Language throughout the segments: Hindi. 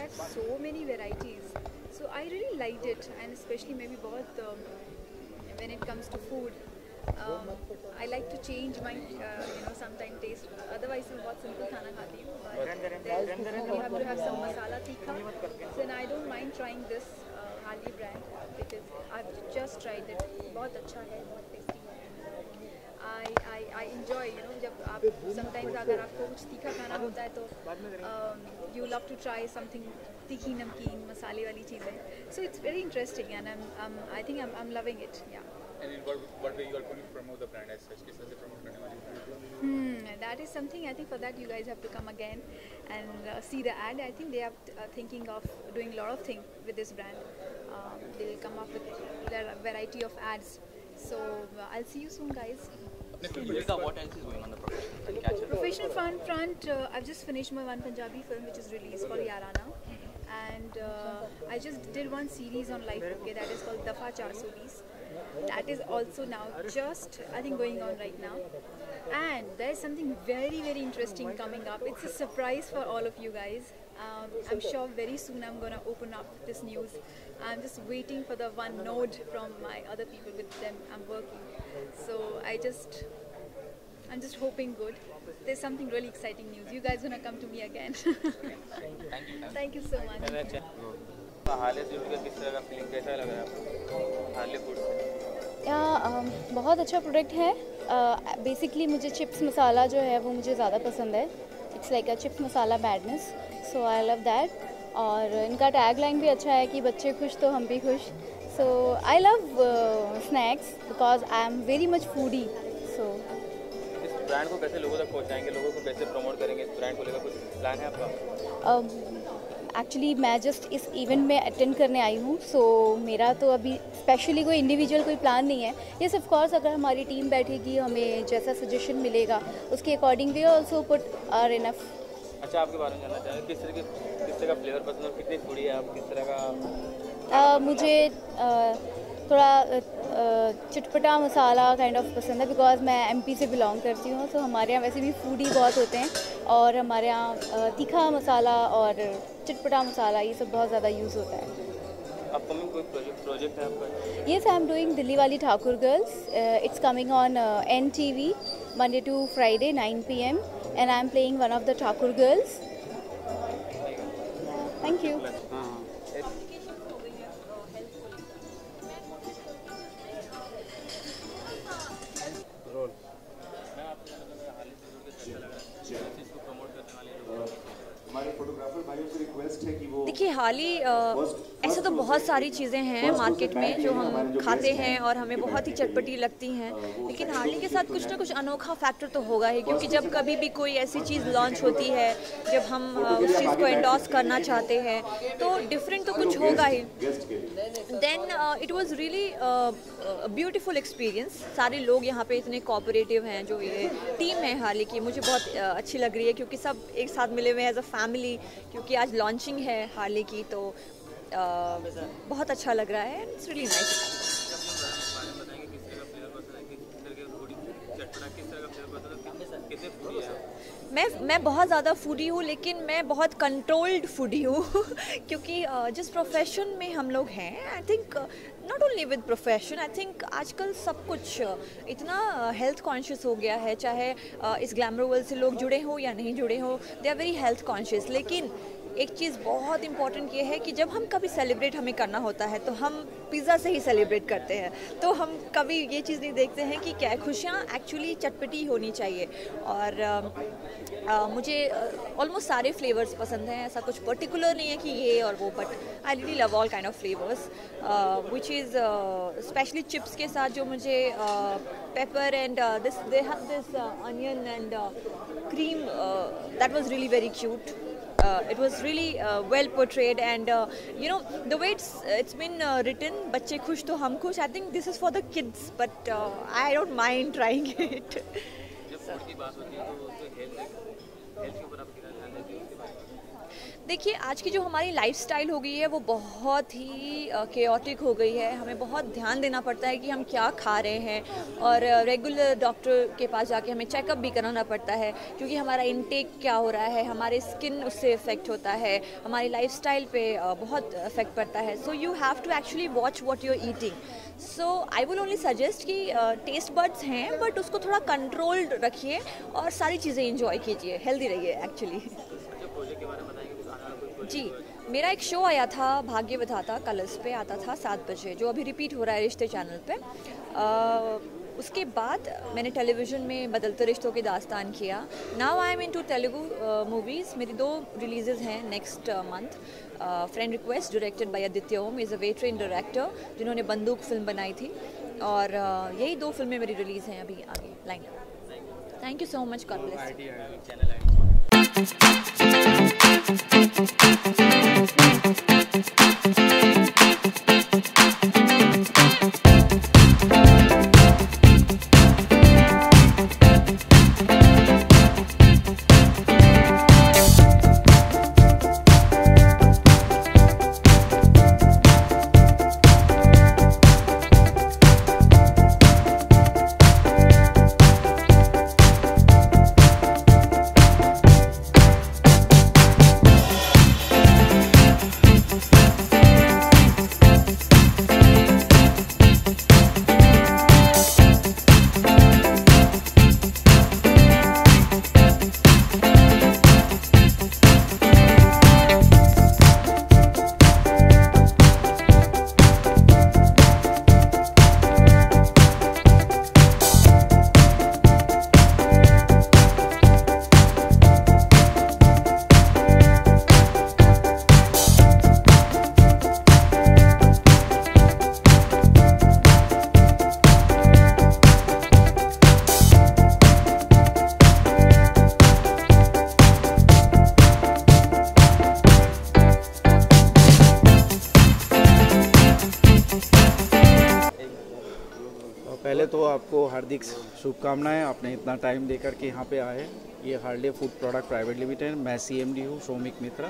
had so many varieties, so I really liked it, and especially maybe बहुत when it comes to food. I like to change my sometime taste. Otherwise मैं बहुत simple खाना खाती हूँ, but you have to have some masala tikha. So I don't mind trying this Harley brand because I've just tried it. बहुत अच्छा है, बहुत tasty है. I enjoy, जब आप sometimes अगर आपको कुछ तीखा खाना होता है तो you love to try something तीखी नमकीन मसाले वाली चीज़ें. So it's very interesting, and I think I'm loving it. Yeah. And in what way you are going to promote the brand as such? किस तरह से promote करने वाली हैं? That is something I think for that you guys have to come again and see the ad. I think they are thinking of doing a lot of things with this brand. They will come up with their variety of ads. So I'll see you soon, guys. What else is going on the Professional front, I've just finished my one Punjabi film which is released called Yarana, and I just did one series on Life Okay that is called Dafa 420. That is also now just I think going on right now, and there is something very very interesting coming up. It's a surprise for all of you guys. I'm sure very soon I'm gonna open up this news. I'm just waiting for the one node from my other people with them I'm working. So I'm just hoping good. There's something really exciting news. You guys gonna come to me again. Thank you so much. Harley से जुड़कर किस तरह का फीलिंग कैसा लग रहा है आपको हार्ले फूड से? बहुत अच्छा प्रोडक्ट है. बेसिकली मुझे चिप्स मसाला जो है वो मुझे ज़्यादा पसंद है. It's like a chips masala madness, so I love that. और इनका टैग लाइन भी अच्छा है कि बच्चे खुश तो हम भी खुश. So I love snacks because I am very much foodie. सो इस ब्रांड को कैसे लोगों तक पहुंचाएंगे, लोगों को कैसे प्रमोट करेंगे, इस ब्रांड को लेकर कुछ प्लान है आपका? एक्चुअली मैं जस्ट इस इवेंट में अटेंड करने आई हूँ, सो मेरा तो अभी स्पेशली कोई इंडिविजुअल कोई प्लान नहीं है. येस ऑफ कोर्स अगर हमारी टीम बैठेगी, हमें जैसा सजेशन मिलेगा उसके according we also put our enough. अच्छा, आपके बारे में जानना चाहेंगे किस तरह का फ्लेवर पसंद है, कितनी फूडी है आप, किस तरह का? मुझे थोड़ा चटपटा मसाला काइंड ऑफ पसंद है बिकॉज मैं एमपी से बिलोंग करती हूँ. तो हमारे यहाँ वैसे भी फूडी बहुत होते हैं और हमारे यहाँ तीखा मसाला और चटपटा मसाला ये सब बहुत ज़्यादा यूज़ होता है. अपकमिंग कोई प्रोजेक्ट है आपका? Yes, I am doing Delhi वाली Thakur girls. It's coming on NTV Monday to Friday 9 PM and I am playing one of the Thakur girls. Thank you. देखिए हाली ऐसे तो बहुत सारी चीज़ें हैं मार्केट में जो हम खाते हैं और हमें बहुत ही चटपटी लगती हैं, लेकिन हार्ली के साथ कुछ ना कुछ अनोखा फैक्टर तो होगा ही, क्योंकि जब कभी भी कोई ऐसी चीज़ लॉन्च होती है, जब हम उस चीज़ को एंडोर्स करना चाहते हैं तो डिफरेंट तो कुछ होगा ही. Then it was really beautiful experience. सारे लोग यहाँ पे इतने कोऑपरेटिव हैं, जो ये टीम है हार्ली की मुझे बहुत अच्छी लग रही है, क्योंकि सब एक साथ मिले हुए हैं एज अ फैमिली, क्योंकि आज लॉन्चिंग है हार्ली की, तो बहुत अच्छा लग रहा है. It's really nice. मैं बहुत ज़्यादा फूडी हूँ, लेकिन मैं बहुत कंट्रोल्ड फूडी हूँ क्योंकि जिस प्रोफेशन में हम लोग हैं, I think not only with profession, I think आजकल सब कुछ इतना हेल्थ कॉन्शियस हो गया है. चाहे इस ग्लैमर वर्ल्ड से लोग जुड़े हो या नहीं जुड़े हो, they are very health conscious. लेकिन एक चीज़ बहुत इंपॉर्टेंट ये है कि जब हम कभी सेलिब्रेट हमें करना होता है तो हम पिज़्ज़ा से ही सेलिब्रेट करते हैं. तो हम कभी ये चीज़ नहीं देखते हैं कि क्या खुशियाँ एक्चुअली चटपटी होनी चाहिए. और मुझे ऑलमोस्ट सारे फ्लेवर्स पसंद हैं, ऐसा कुछ पर्टिकुलर नहीं है कि ये और वो, but I really love all kind of flavours which is specially chips के साथ जो मुझे paper and this they have this onion and cream, that was really very cute. It was really well portrayed, and you know the way it's been written, बच्चे खुश तो हम खुश. I think this is for the kids, but I don't mind trying it. देखिए, आज की जो हमारी लाइफस्टाइल हो गई है वो बहुत ही केओटिक हो गई है। हमें बहुत ध्यान देना पड़ता है कि हम क्या खा रहे हैं, और रेगुलर डॉक्टर के पास जाके हमें चेकअप भी कराना पड़ता है, क्योंकि हमारा इनटेक क्या हो रहा है, हमारे स्किन उससे इफ़ेक्ट होता है, हमारी लाइफस्टाइल पे बहुत इफेक्ट पड़ता है। So you have to actually watch what you are eating. So I will only suggest कि टेस्ट बड्स हैं बट उसको थोड़ा कंट्रोल्ड रखिए और सारी चीज़ें इंजॉय कीजिए, हेल्दी रहिए एक्चुअली। जी, मेरा एक शो आया था भाग्य विधाता, कलर्स पे आता था 7 बजे, जो अभी रिपीट हो रहा है रिश्ते चैनल पे। उसके बाद मैंने टेलीविज़न में बदलते रिश्तों की दास्तान किया। Now I am into Telugu movies. मेरी 2 रिलीजेज़ हैं next month. Friend request directed by Aditya Om, is a very trained director जिन्होंने बंदूक फिल्म बनाई थी, और यही 2 फिल्में मेरी रिलीज़ हैं अभी आगे line. Thank you so much, God bless. पहले तो आपको हार्दिक शुभकामनाएं, आपने इतना टाइम देकर के यहाँ पे आए। ये Harley food product private limited, मैं CMD हूँ Shoumik Mitra.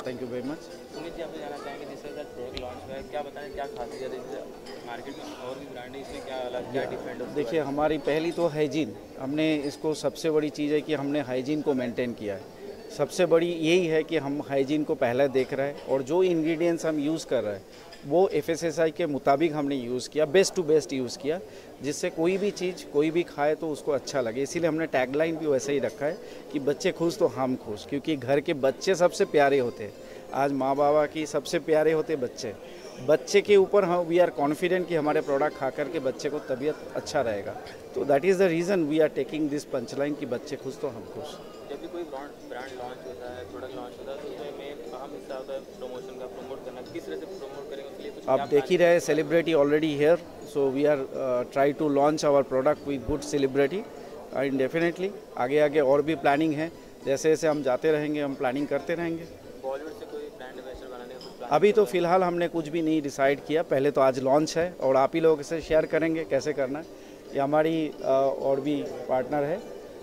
Thank you very much. Sumit ji, आप जानना चाहेंगे जिस तरह से प्रोडक्ट लॉन्च हुआ है, क्या बताएं, क्या खासियत है? मार्केट में और भी ब्रांड है, इसमें क्या अलग, क्या डिफरेंट है? देखिए, हमारी पहली तो हाइजीन, हमने इसको सबसे बड़ी चीज़ है कि हमने हाइजीन को मेंटेन किया है। सबसे बड़ी यही है कि हम हाइजीन को पहले देख रहे हैं, और जो इंग्रेडिएंट्स हम यूज़ कर रहे हैं वो FSSAI के मुताबिक हमने यूज़ किया, बेस्ट टू बेस्ट यूज़ किया, जिससे कोई भी चीज़ कोई भी खाए तो उसको अच्छा लगे। इसीलिए हमने टैगलाइन भी वैसे ही रखा है कि बच्चे खुश तो हम खुश, क्योंकि घर के बच्चे सबसे प्यारे होते हैं। आज माँ बाबा की सबसे प्यारे होते बच्चे के ऊपर हम वी आर कॉन्फिडेंट कि हमारे प्रोडक्ट खा कर के बच्चे को तबीयत अच्छा रहेगा। तो that is the reason we are taking this punchline कि बच्चे खुश तो हम खुश। जब भी कोई ब्रांड लॉन्च होता है, प्रोडक्ट लॉन्च होता है, तो उसमें मेन अहम हिस्सा होता है प्रमोशन का, प्रमोट करना। किस तरह से प्रमोट करेंगे उसके लिए कुछ आप देख ही रहे, celebrity already here, so we are try to launch our product with good celebrity, and definitely आगे आगे और भी प्लानिंग है। जैसे जैसे हम जाते रहेंगे हम प्लानिंग करते रहेंगे। बॉलीवुड से कोई ब्रांड एम्बेसडर बनाने का कुछ प्लान? अभी तो फिलहाल हमने कुछ भी नहीं डिसाइड किया, पहले तो आज लॉन्च है और आप ही लोगों से शेयर करेंगे कैसे करना है। ये हमारी और भी पार्टनर है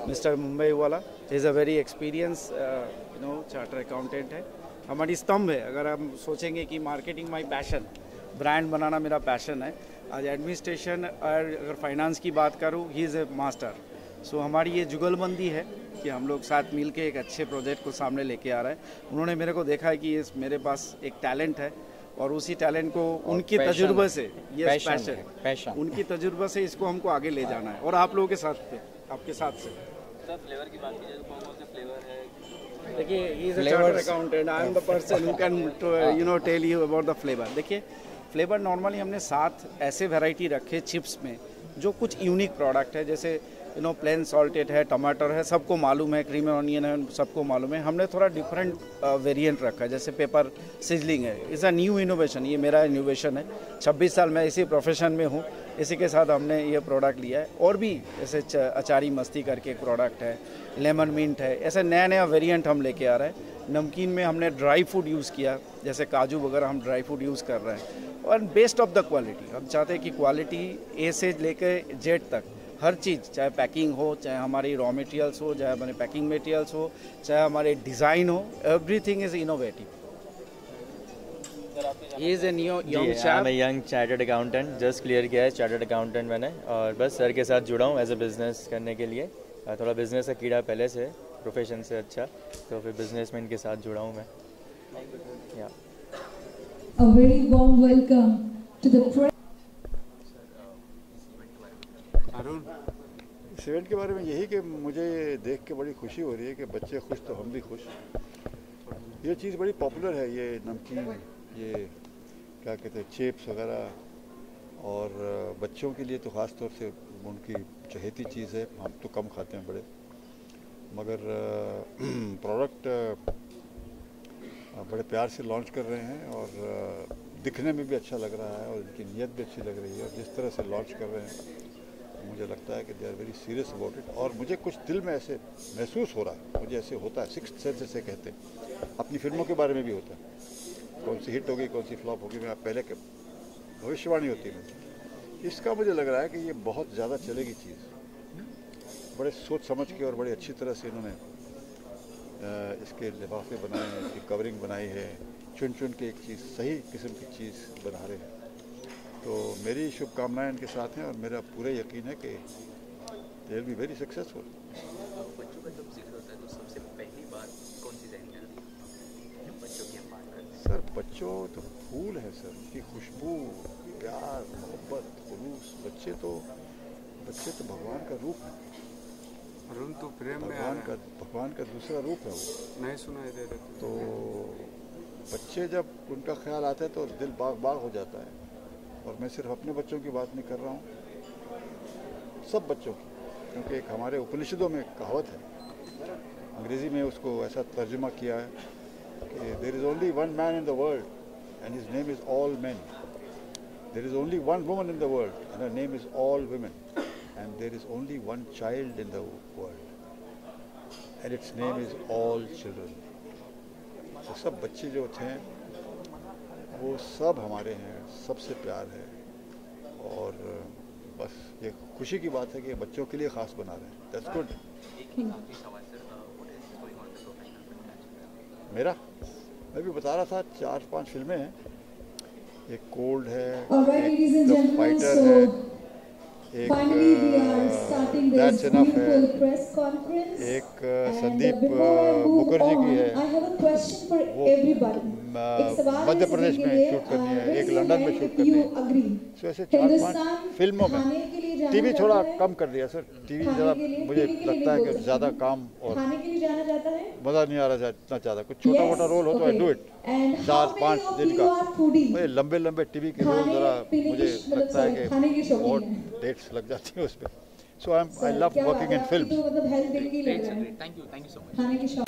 मिस्टर मुंबई वाला, is a very experience charter accountant है, हमारी स्तंभ है। अगर हम सोचेंगे कि मार्केटिंग माई पैशन, ब्रांड बनाना मेरा पैशन है, आज एडमिनिस्ट्रेशन और अगर फाइनेंस की बात करूँ, ही इज़ ए मास्टर। सो हमारी ये जुगलबंदी है कि हम लोग साथ मिल के एक अच्छे प्रोजेक्ट को सामने लेके आ रहे हैं। उन्होंने मेरे को देखा है कि ये मेरे पास एक टैलेंट है, और उसी टैलेंट को उनकी तजुर्बे से, ये पैशन उनकी तजुर्बे से इसको हमको आगे ले जाना है, और आप लोगों के साथ पे, आपके साथ से। सर, फ्लेवर की बात कीजिए तो कौन कौन से फ्लेवर है? देखिए, he is a chartered accountant, I am the person who can tell you about the flavour. देखिए, फ्लेवर नॉर्मली हमने 7 ऐसे वैरायटी रखे चिप्स में जो कुछ यूनिक प्रोडक्ट है, जैसे प्लेन सॉल्टेड है, टमाटर है, सबको मालूम है, क्रीम ऑनियन है, सबको मालूम है। हमने थोड़ा डिफरेंट वेरिएंट रखा है, जैसे पेपर सिजलिंग है, इज़ अ न्यू इनोवेशन, ये मेरा इनोवेशन है। 26 साल मैं इसी प्रोफेशन में हूँ, इसी के साथ हमने ये प्रोडक्ट लिया है। और भी ऐसे अचारी मस्ती करके एक प्रोडक्ट है, लेमन मिंट है, ऐसे नया नया वेरिएंट हम लेके आ रहे हैं। नमकीन में हमने ड्राई फ्रूट यूज़ किया, जैसे काजू वगैरह हम ड्राई फ्रूट यूज़ कर रहे हैं, और बेस्ट ऑफ द क्वालिटी। हम चाहते हैं कि क्वालिटी A से लेकर Z तक हर चीज़, चाहे पैकिंग हो, चाहे हमारी रॉ मटेरियल्स हो, चाहे हमारे पैकिंग मटेरियल्स हो, चाहे हमारे डिज़ाइन हो, everything is innovative. He is a young chap. मैं young chartered accountant, just clear किया है चार्टर्ड अकाउंटेंट मैंने, और बस सर के साथ जुड़ा हूँ एज ए बिज़नेस करने के लिए। थोड़ा बिज़नेस का कीड़ा पहले से, प्रोफेशन से अच्छा, तो फिर बिज़नेस में इनके साथ जुड़ा हूँ मैं। A very warm welcome to the press. Arun, इस इवेंट के बारे में यही कि मुझे देख के बड़ी खुशी हो रही है कि बच्चे खुश तो हम भी खुश। ये चीज़ बड़ी पॉपुलर है, ये नमकीन, ये क्या कहते हैं, चिप्स वगैरह, और बच्चों के लिए तो ख़ास तौर से उनकी चहेती चीज़ है। हम तो कम खाते हैं बड़े, मगर प्रोडक्ट बड़े प्यार से लॉन्च कर रहे हैं और दिखने में भी अच्छा लग रहा है और इनकी नीयत भी अच्छी लग रही है। और जिस तरह से लॉन्च कर रहे हैं मुझे लगता है कि they are very serious about it. और मुझे कुछ दिल में ऐसे महसूस हो रहा है, मुझे ऐसे होता है, सिक्स्थ सेंस ऐसे कहते हैं। अपनी फिल्मों के बारे में भी होता है, कौन सी हिट होगी कौन सी फ्लॉप होगी, मैं पहले के भविष्यवाणी होती है। इसका मुझे लग रहा है कि ये बहुत ज़्यादा चलेगी चीज़। बड़े सोच समझ के और बड़े अच्छी तरह से इन्होंने इसके लिफाफे बनाए हैं, इसकी कवरिंग बनाई है, चुन चुन के एक चीज़, सही किस्म की चीज़ बना रहे हैं। तो मेरी शुभकामनाएं इनके साथ हैं और मेरा पूरा यकीन है कि they will be very successful. बच्चों का जब जिक्र होता है तो सबसे पहली बात कौन सी जहन में आती है जब बच्चों की हम बात करते हैं? सर बच्चों तो फूल है सर, उनकी खुशबू, प्यार, मोहब्बत, खुलूस। बच्चे तो भगवान का रूप है। अरुण तो प्रेम में भगवान का दूसरा रूप है वो, नहीं सुनाई दे रहे। तो बच्चे जब उनका ख्याल आता है तो दिल बाग बाग हो जाता है। और मैं सिर्फ अपने बच्चों की बात नहीं कर रहा हूँ, सब बच्चों की, क्योंकि एक हमारे उपनिषदों में एक कहावत है, अंग्रेज़ी में उसको ऐसा तर्जुमा किया है कि there is only one man in the world and his name is all man. There is only one woman in the world and her name is all women. And there is only one child in the world, and its name is all children. तो सब बच्चे जो थे वो सब हमारे हैं, सबसे प्यार है। और बस ये खुशी की बात है कि बच्चों के लिए ख़ास बना रहे हैं। That's good. मेरा, मैं भी बता रहा था, 4-5 फिल्में हैं। एक कोल्ड है, एक फाइटर है, एक दैट्स इनफ है, एक संदीप मुखर्जी की है, वो मध्य प्रदेश में शूट करनी है, एक लंदन में शूट करनी है। तो ऐसे 4-5 फिल्मों में टीवी थोड़ा कम कर दिया सर। टीवी ज़्यादा मुझे लगता है कि ज़्यादा काम और मज़ा नहीं आ रहा इतना ज़्यादा। कुछ छोटा मोटा रोल हो तो आई डू इट, 4-5 दिन का। मुझे लंबे लंबे टीवी के रोल ज़रा मुझे लगता है कि बहुत डेट्स लग जाती है उस पर। So I love working in film. Thank you so much.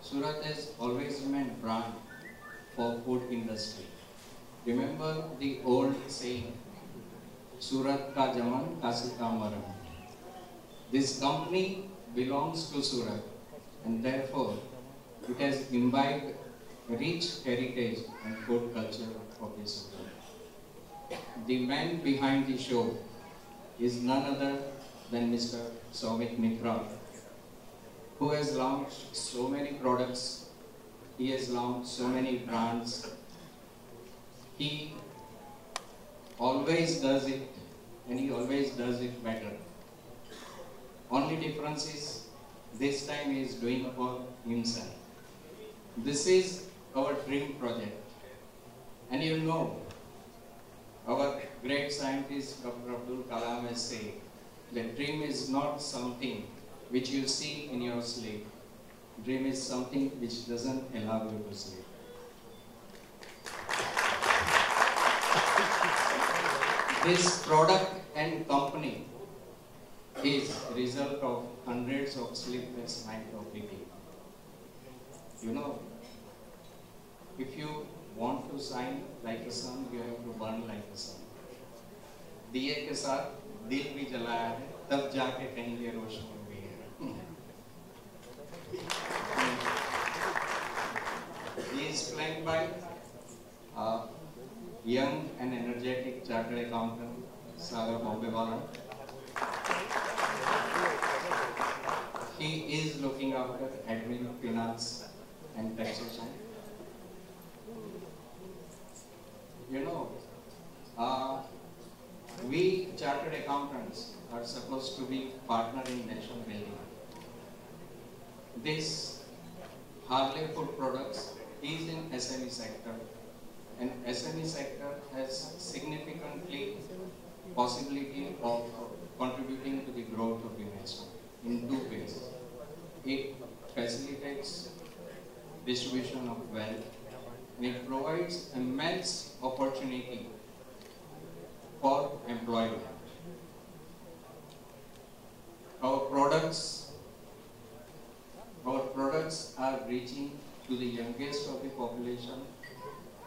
Surat has always remained brand for food industry. Remember the old saying, Surat ka jaman, Kasi ka maran. This company belongs to Surat, and therefore it has imbibed rich heritage and food culture of this city. The man behind the show is none other than Mr. Soumit Mitra, who has launched so many products, he has launched so many brands. He always does it, and he always does it better. Only difference is, this time he is doing for himself. This is our dream project. And you know, our great scientist Dr. Abdul Kalam has said, that dream is not something which you see in your sleep. Dream is something which doesn't allow you to sleep. This product and company is result of hundreds of sleepless nights of thinking. You know, if you want to shine like a sun, you have to burn like a sun. दिए के साथ दिल भी जलाया है, तब जाके कहेंगे रोशनी भी है. He is flanked by a young and energetic chartered accountant, Sagar Bombewala. He is looking after admin, finance, and taxation. You know, we chartered accountants are supposed to be partner in nation building. This Harley Food Products is in SME sector, and SME sector has significantly possibility of contributing to the growth of the nation in two ways. It facilitates distribution of wealth, and it provides immense opportunity for employment. Our products are reaching to the youngest of the population,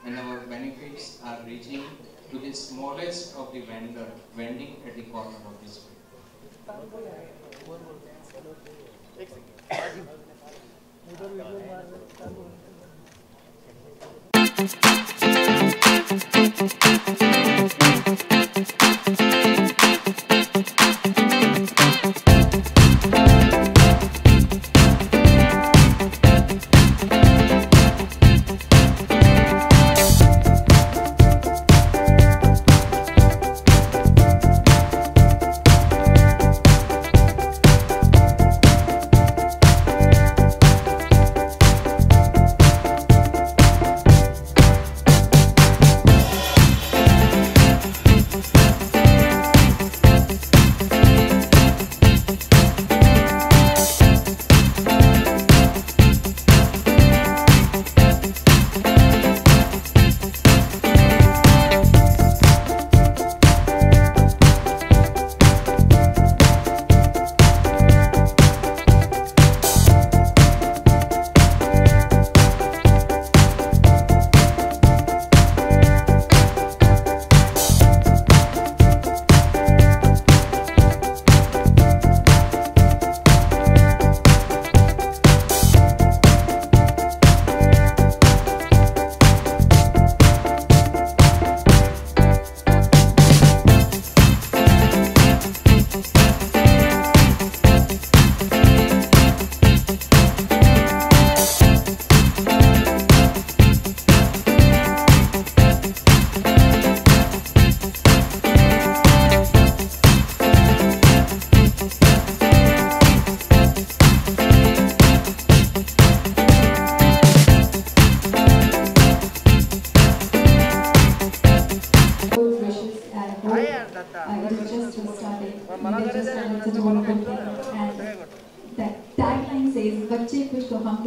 and our benefits are reaching to the smallest of the vending at the corner of the street.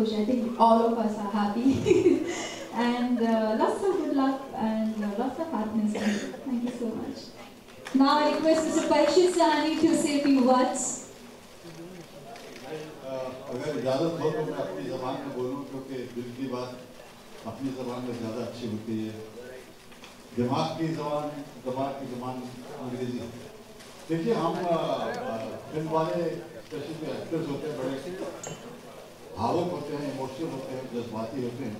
I think all of us are happy and lots of good luck and lots of happiness. Thank you so much. Now I request Mr. Parikshit Sahani to say a few words. A very इजाज़त हो तो मैं अपनी ज़बान में बोलूँ, क्योंकि दिल की बात अपनी ज़बान में ज़्यादा अच्छी होती है। दिमाग की ज़बान अंग्रेज़ी। देखिए, हम फिल्म वाले स्पेशली एक्टर्स होते हैं, बड़े भावुक होते हैं, इमोशनल होते हैं, जज्बाती होते हैं,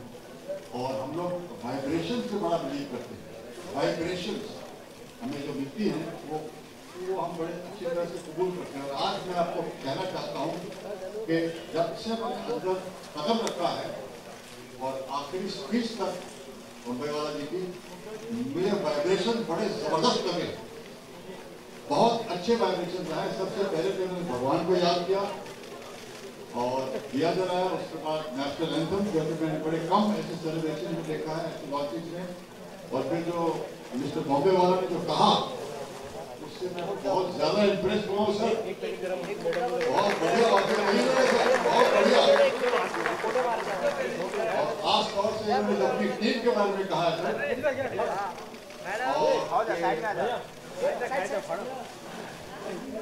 और हम लोग वाइब्रेशन से बड़ा बिलीव करते हैं। वाइब्रेशन हमें जो मिलती हैं वो हम बड़े अच्छी तरह से कबूल करते हैं। और आज मैं आपको कहना चाहता हूँ कि जब से मैंने अंदर कदम रखा है और आखिरी स्पीच तक मुंबई वाला जी की, मुझे वाइब्रेशन बड़े ज़बरदस्त लगे, बहुत अच्छे वाइब्रेशन आए। सबसे पहले तो मैंने भगवान को याद किया और दिया जलाया, उसके बाद नेशनल एंथम, जो कि मैंने बड़े कम ऐसे सेलिब्रेशन में देखा है, ऐसी बातचीत में। और फिर जो मिस्टर बॉम्बे वाला ने जो कहा, उससे मैं बहुत ज़्यादा इम्प्रेस हुआ हूँ सर। बहुत बढ़िया बात है, बहुत बढ़िया। और खास तौर से मैंने अपनी टीम के बारे में कहा है सर,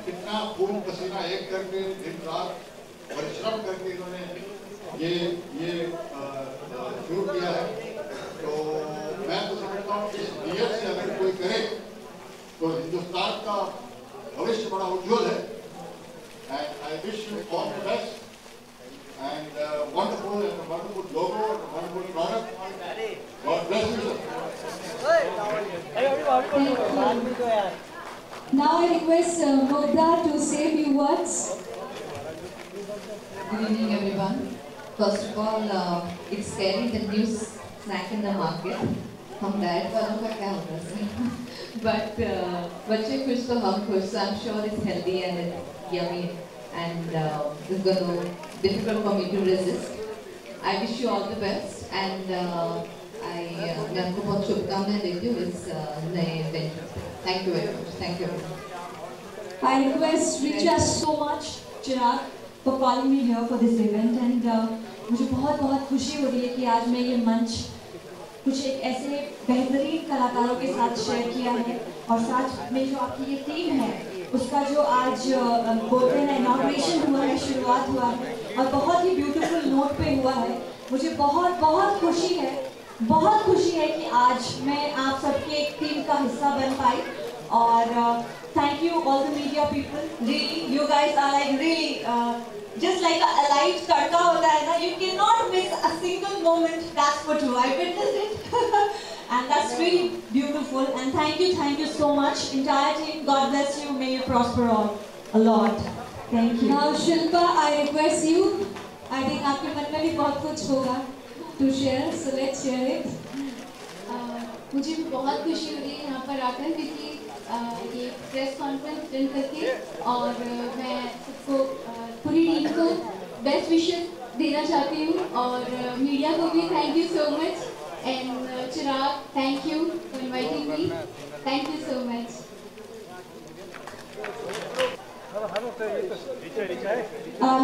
कितना खून पसीना एक करके दिन रात परिश्रम करके इन्होंने ये शुरू किया है। तो मैं तो समझता हूँ कि इस नियत से अगर कोई करे तो हिंदुस्तान का भविष्य बड़ा उज्जवल है। And I wish you all the best and wonderful logo, wonderful product. God bless you sir. Now I request Mugdha to say few words. Good evening everyone. First of all, it's scary the new snack in the market. हम डाइट वालों का क्या होता है, but बच्चे खुश तो हम खुश. So I'm sure it's healthy and it's yummy and it's going to be difficult for me to resist. I wish you all the best and मैं आपको बहुत शुभकामनाएं देती हूँ इस नए वेंचर पे. Thank you very much. Thank you. I request Richa so much, Chirag, for calling me here for this event and मुझे बहुत खुशी हो रही है कि आज मैं ये मंच कुछ एक ऐसे बेहतरीन कलाकारों के साथ शेयर किया है और साथ में जो आपकी ये टीम है उसका जो आज बोलते हैं इनॉग्रेशन हुआ है, शुरुआत हुआ है और बहुत ही ब्यूटीफुल नोट पे हुआ है. मुझे बहुत खुशी है कि आज मैं आप सबके एक टीम का हिस्सा बन पाई और thank you all the media people. Really, you guys are like really just like a alive तड़का होता है ना. You cannot miss a single moment. That's for true. I witnessed it, and that's really beautiful. And thank you so much, entire team. God bless you. May you prosper all a lot. Thank you. Now Shilpa, I request you. I think आपके मन में भी बहुत कुछ होगा to share. So let's share it. मुझे भी बहुत खुशी हो रही है यहाँ पर आकर क्योंकि ये प्रेस कॉन्फ्रेंस अटेंड करके और मैं सबको पूरी टीम को बेस्ट विशेस देना चाहती हूँ और मीडिया को भी thank you so much and Chirag thank you for inviting me. Thank you so much.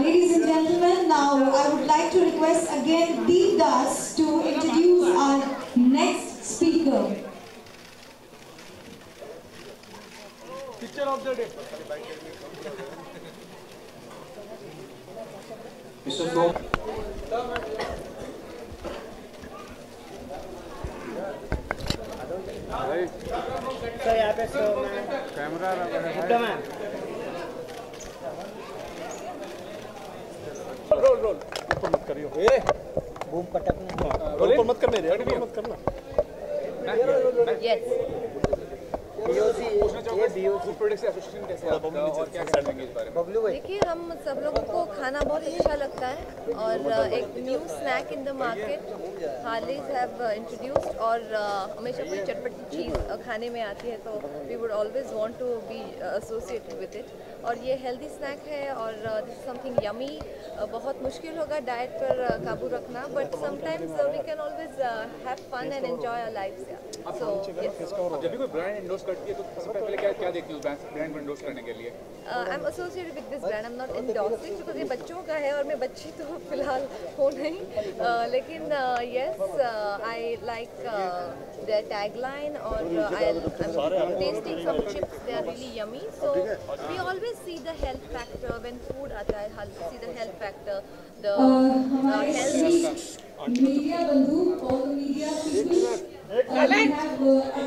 Ladies and gentlemen, now I would like to request again Deep Das to introduce our next speaker. Picture of the day. Mr. Som. So यहाँ पे कैमरा लगा है. रोल ऊपर मत करियो. बूम पटकना. रोल ऊपर मत करने रे. ऊपर मत करना. Yes. देखिए, हम सब लोगों को खाना बहुत अच्छा लगता है और एक new snack in the market Harley's have introduced और हमेशा कोई चटपटी चीज़ खाने में आती है तो we would always want to be associated with it और ये हेल्दी स्नैक है और दिस इज समथिंग यमी. बहुत मुश्किल होगा डाइट पर काबू रखना but sometimes we can always have fun and enjoy our lives. So जब भी कोई ब्रांड एंडोर्स करता विजिट किए तो सबसे पहले क्या देखती हूँ ब्रांड को एंडोर्स करने के लिए? I am associated with this brand, I am not endorsing because ये बच्चों का है और मैं बच्ची तो फिलहाल हो नहीं, लेकिन yes I like their tagline or I'm tasting some chips, they are really yummy, so we always see the health factor when food aata hai, see the health factor, the health media bandhu, all the media people, we have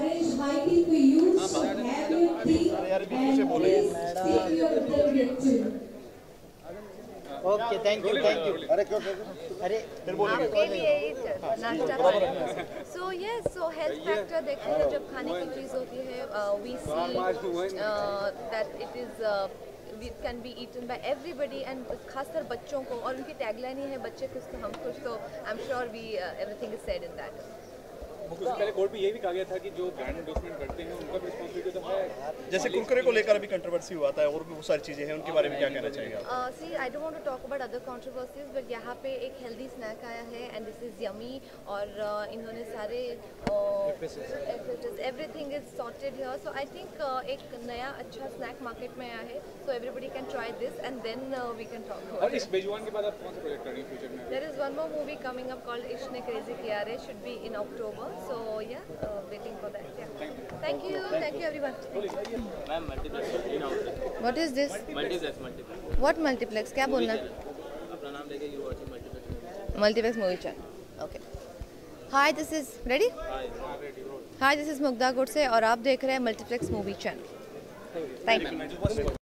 arranged high tea for you, so have your tea and please take your temperature. Okay, thank you, thank you. अरे क्यों अरे फिर बोलिए आपके लिए ही नाश्ता। So yes, so health factor देखते हैं जब खाने की चीज़ होती है, we see that it is it can be eaten by everybody and खासकर बच्चों को, और उनकी टैगलाइन ही है बच्चे खुश तो हम खुश, तो I am sure we everything is said in that. उससे पहले कोर्ट में ये भी कहा गया था कि जो ब्रांड एंडोर्समेंट करते हैं उनका रिस्पांसिबिलिटी तो है। जैसे कुरकुरे को लेकर अभी कंट्रोवर्सी हुआ था और भी बहुत सारी चीजें हैं, उनके बारे में क्या कहना चाहिए आप? See I don't want to talk about other controversies, but यहाँ पे एक हेल्दी स्नैक आया है एंड दिस इज यमी, और इन्होंने सारे everything is sorted here, so I think एक नया अच्छा स्नैक मार्केट में आया है, so everybody can try this and then we can talk about. और इस बेजुबान के बाद आप कौन सा प्रोजेक्ट कर रही हैं फ्यूचर में? There is one more movie coming up called Ishq Ne crazy किया रे, शुड बी इन अक्टूबर, सो या waiting for that. Yeah. Thank you everyone. Ma'am multiplex What is this? Multiplex What multiplex? क्या बोलना? अपना नाम लेके you watching multiplex. Multiplex movie channel. Okay. Hi, this is ready? Hi, this is Mugdha Godse और आप देख रहे हैं Multiplex movie channel. Thank you.